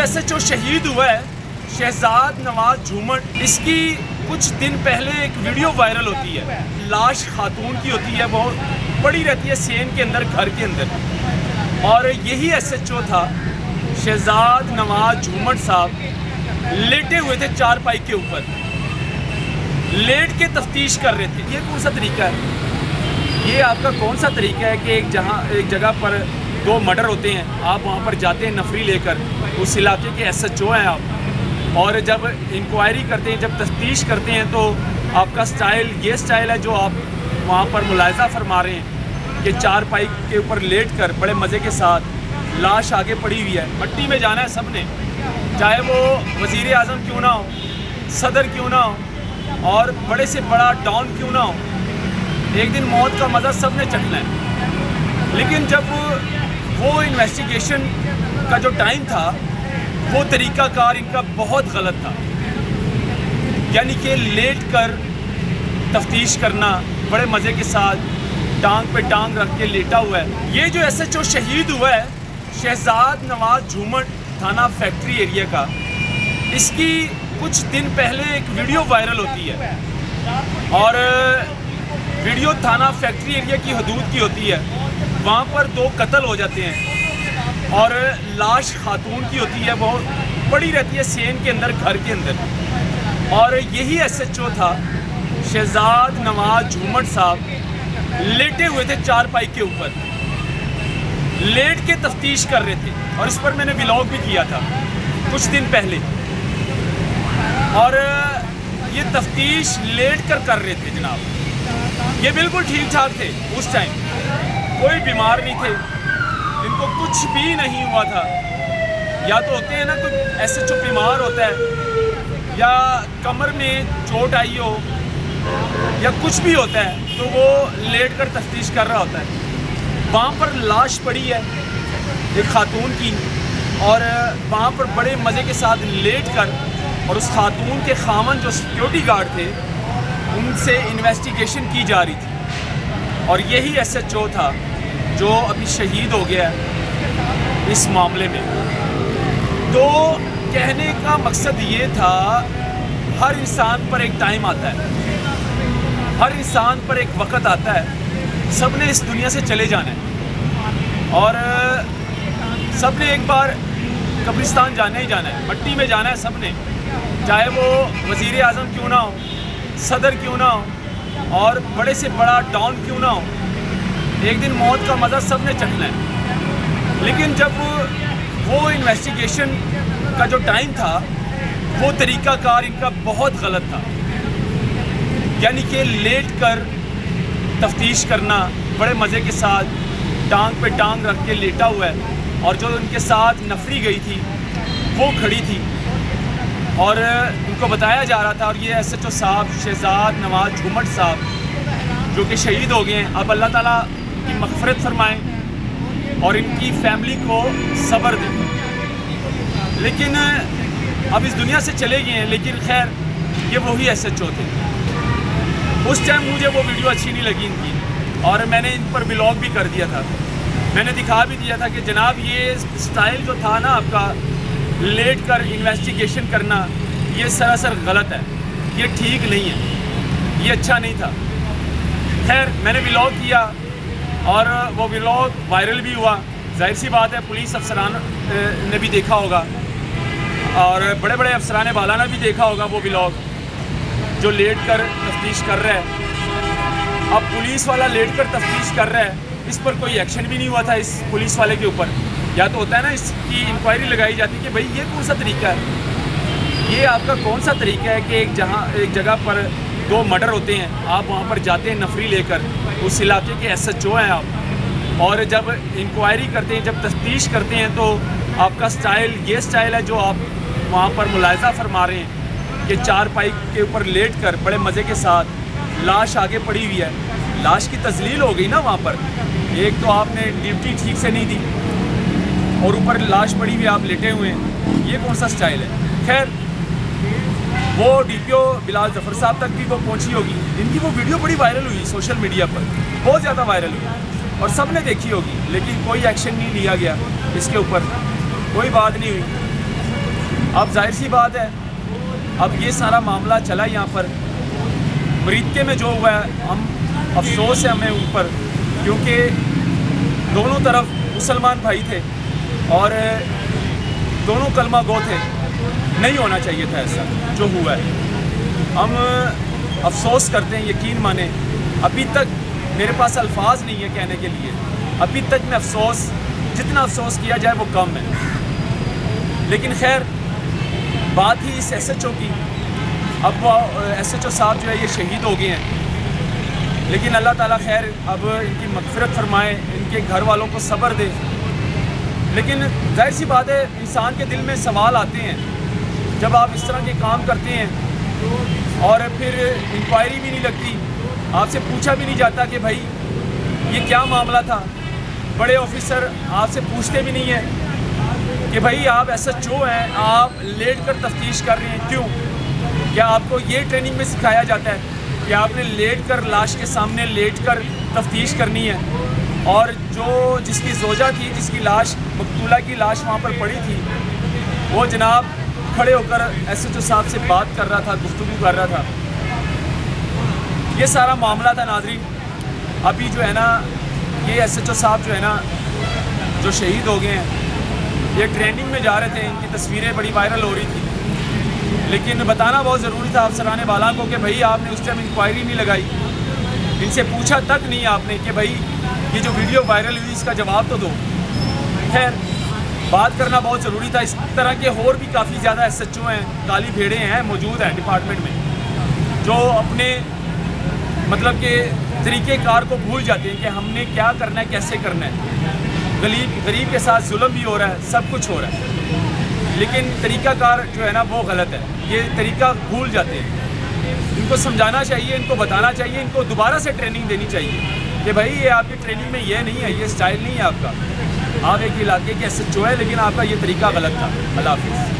SHO شہید ہوا ہے شہزاد نواز جھومٹ، اس کی کچھ دن پہلے ایک ویڈیو وائرل ہوتی ہے، لاش خاتون کی ہوتی ہے، وہ پڑی رہتی ہے سین کے اندر، گھر کے اندر، اور یہی SHO تھا شہزاد نواز جھومٹ صاحب لیٹے ہوئے تھے چارپائی کے اوپر، لیٹ کے تفتیش کر رہے تھے۔ یہ کون سا طریقہ ہے؟ یہ آپ کا کون سا طریقہ ہے کہ ایک جگہ پر دو مرڈر ہوتے ہیں، آپ وہاں پر جاتے ہیں نفری لے کر، اس علاقے کے SHO ہیں آپ، اور جب انکوائری کرتے ہیں، جب تفتیش کرتے ہیں تو آپ کا سٹائل یہ سٹائل ہے جو آپ وہاں پر ملاحظہ فرما رہے ہیں کہ چارپائی کے اوپر لیٹ کر بڑے مزے کے ساتھ لاش آگے پڑی ہوئی ہے۔ مٹی میں جانا ہے سب نے، چاہے وہ وزیر اعظم کیوں نہ ہو، صدر کیوں نہ ہو، اور بڑے سے بڑا ڈان کیوں نہ ہو، ایک دن موت کا مزہ سب نے چکھنا ہے۔ لیکن جب وہ انویسٹیگیشن کا جو ٹائم تھا، وہ طریقہ کار ان کا بہت غلط تھا، یعنی کہ لیٹ کر تفتیش کرنا بڑے مزے کے ساتھ، ٹانگ پہ ٹانگ رکھ کے لیٹا ہوا ہے۔ یہ جو SHO شہید ہوا ہے شہزاد نواز جھومٹ تھانہ فیکٹری ایریا کا، اس کی کچھ دن پہلے ایک ویڈیو وائرل ہوتی ہے، اور ویڈیو تھانہ فیکٹری ایریا کی حدود کی ہوتی ہے، وہاں پر دو قتل ہو جاتے ہیں اور لاش خاتون کی ہوتی ہے، وہ پڑی رہتی ہے سین کے اندر، گھر کے اندر، اور یہی SHO تھا شہزاد نواز جھومٹ صاحب لیٹے ہوئے تھے چارپائی کے اوپر، لیٹ کے تفتیش کر رہے تھے، اور اس پر میں نے ولاگ بھی کیا تھا کچھ دن پہلے، اور یہ تفتیش لیٹ کر رہے تھے جناب۔ یہ بالکل ٹھیک ٹھاک تھے اس ٹائم، کوئی بیمار نہیں تھے، ان کو کچھ بھی نہیں ہوا تھا۔ یا تو ہوتے ہیں نا کوئی SHO بیمار ہوتا ہے، یا کمر میں چوٹ آئی ہو، یا کچھ بھی ہوتا ہے تو وہ لیٹ کر تفتیش کر رہا ہوتا ہے۔ وہاں پر لاش پڑی ہے ایک خاتون کی، اور وہاں پر بڑے مزے کے ساتھ لیٹ کر، اور اس خاتون کے خاوند جو سیکیورٹی گارڈ تھے ان سے انویسٹیگیشن کی جا رہی تھی، اور یہی SHO تھا جو ابھی شہید ہو گیا ہے اس معاملے میں۔ تو کہنے کا مقصد یہ تھا، ہر انسان پر ایک ٹائم آتا ہے، ہر انسان پر ایک وقت آتا ہے، سب نے اس دنیا سے چلے جانا ہے، اور سب نے ایک بار قبرستان جانا ہی جانا ہے، مٹی میں جانا ہے سب نے، چاہے وہ وزیر اعظم کیوں نہ ہو، صدر کیوں نہ ہو، اور بڑے سے بڑا ڈان کیوں نہ ہو، ایک دن موت کا مزہ سب نے چکھنا ہے۔ لیکن جب وہ انویسٹیگیشن کا جو ٹائم تھا، وہ طریقہ کار ان کا بہت غلط تھا، یعنی کہ لیٹ کر تفتیش کرنا بڑے مزے کے ساتھ، ٹانگ پہ ٹانگ رکھ کے لیٹا ہوا ہے، اور جو ان کے ساتھ نفری گئی تھی وہ کھڑی تھی، اور ان کو بتایا جا رہا تھا، اور یہ SHO صاحب شہزاد نواز جھومٹ صاحب جو کہ شہید ہو گئے ہیں، اب اللہ تعالیٰ کی مغفرت فرمائیں اور ان کی فیملی کو صبر دیں۔ لیکن اب اس دنیا سے چلے گئے ہیں، لیکن خیر یہ وہی SHO تھے۔ اس ٹائم مجھے وہ ویڈیو اچھی نہیں لگی ان کی، اور میں نے ان پر ولاگ بھی کر دیا تھا، میں نے دکھا بھی دیا تھا کہ جناب یہ سٹائل جو تھا نا آپ کا، لیٹ کر انویسٹیگیشن کرنا، یہ سراسر غلط ہے، یہ ٹھیک نہیں ہے، یہ اچھا نہیں تھا۔ خیر میں نے ولاگ کیا، اور وہ ولاگ وائرل بھی ہوا، ظاہر سی بات ہے پولیس افسران نے بھی دیکھا ہوگا، اور بڑے بڑے افسران بالا نے بھی دیکھا ہوگا وہ ولاگ جو لیٹ کر تفتیش کر رہا ہے۔ اب پولیس والا لیٹ کر تفتیش کر رہا ہے، اس پر کوئی ایکشن بھی نہیں ہوا تھا اس پولیس والے کے اوپر، یا تو ہوتا ہے نا اس کی انکوائری لگائی جاتی کہ بھئی یہ کون سا طریقہ ہے؟ یہ آپ کا کون سا طریقہ ہے کہ ایک جگہ پر دو مرڈر ہوتے ہیں، آپ وہاں پر جاتے ہیں نفری لے کر، اس علاقے کے SHO ہیں آپ، اور جب انکوائری کرتے ہیں، جب تفتیش کرتے ہیں تو آپ کا سٹائل یہ سٹائل ہے جو آپ وہاں پر ملاحظہ فرما رہے ہیں کہ چارپائی کے اوپر لیٹ کر بڑے مزے کے ساتھ لاش آگے پڑی ہوئی ہے۔ لاش کی تذلیل ہو گئی نا وہاں پر، ایک تو آپ نے ڈیوٹی ٹھیک سے نہیں دی، اور اوپر لاش پڑی ہوئی آپ لیٹے ہوئے ہیں، یہ کون سا سٹائل ہے؟ خیر وہ DPO بلال ظفر صاحب تک بھی وہ پہنچی ہوگی، ان کی وہ ویڈیو بڑی وائرل ہوئی سوشل میڈیا پر، بہت زیادہ وائرل ہوئی، اور سب نے دیکھی ہوگی، لیکن کوئی ایکشن نہیں لیا گیا اس کے اوپر، کوئی بات نہیں ہوئی۔ اب ظاہر سی بات ہے، اب یہ سارا معاملہ چلا یہاں پر مریدکے میں جو ہوا ہے، ہم افسوس ہے ہمیں اوپر، کیونکہ دونوں طرف مسلمان بھائی تھے اور دونوں کلمہ گو تھے، نہیں ہونا چاہیے تھا ایسا جو ہوا ہے۔ ہم افسوس کرتے ہیں، یقین مانیں ابھی تک میرے پاس الفاظ نہیں ہے کہنے کے لیے، ابھی تک میں جتنا افسوس کیا جائے وہ کم ہے۔ لیکن خیر بات ہی اس ایس ایچ او کی، اب وہ ایس ایچ او صاحب جو ہے یہ شہید ہو گئے ہیں، لیکن اللہ تعالیٰ خیر اب ان کی مغفرت فرمائے، ان کے گھر والوں کو صبر دے۔ لیکن ظاہر سی بات ہے انسان کے دل میں سوال آتے ہیں جب آپ اس طرح کے کام کرتے ہیں اور پھر انکوائری بھی نہیں لگتی، آپ سے پوچھا بھی نہیں جاتا کہ بھائی یہ کیا معاملہ تھا، بڑے آفیسر آپ سے پوچھتے بھی نہیں ہیں کہ بھائی آپ ایس ایچ او ہیں، آپ لیٹ کر تفتیش کر رہے ہیں، کیوں؟ کیا آپ کو یہ ٹریننگ میں سکھایا جاتا ہے کہ آپ نے لیٹ کر لاش کے سامنے لیٹ کر تفتیش کرنی ہے؟ اور جس کی زوجہ تھی، جس کی لاش مقتولہ کی لاش وہاں پر پڑی تھی، وہ جناب کھڑے ہو کر ایس ایچ او صاحب سے بات کر رہا تھا، گفتگو کر رہا تھا۔ یہ سارا معاملہ تھا ناظرین۔ ابھی جو ہے نا یہ ایس ایچ او صاحب جو ہے نا جو شہید ہو گئے ہیں، یہ ٹریننگ میں جا رہے تھے، ان کی تصویریں بڑی وائرل ہو رہی تھی، لیکن بتانا بہت ضروری تھا افسران بالا کو کہ بھائی آپ نے اس ٹائم انکوائری نہیں لگائی، ان سے پوچھا تک نہیں آپ نے کہ بھائی یہ جو ویڈیو وائرل ہوئی اس کا جواب تو دو۔ خیر بات کرنا بہت ضروری تھا۔ اس طرح کے اور بھی کافی زیادہ ایس ایچ او ہیں، کالی بھیڑیں ہیں، موجود ہیں ڈپارٹمنٹ میں، جو اپنے مطلب کہ طریقہ کار کو بھول جاتے ہیں کہ ہم نے کیا کرنا ہے، کیسے کرنا ہے۔ غریب کے ساتھ ظلم بھی ہو رہا ہے، سب کچھ ہو رہا ہے، لیکن طریقہ کار جو ہے نا وہ غلط ہے، یہ طریقہ بھول جاتے ہیں۔ ان کو سمجھانا چاہیے، ان کو بتانا چاہیے، ان کو دوبارہ سے ٹریننگ دینی چاہیے کہ بھائی یہ آپ کی ٹریننگ میں یہ نہیں ہے، یہ اسٹائل نہیں ہے آپ کا، آپ ایک علاقے کے ایس ایچ او ہے لیکن آپ کا یہ طریقہ غلط تھا۔ اللہ حافظ۔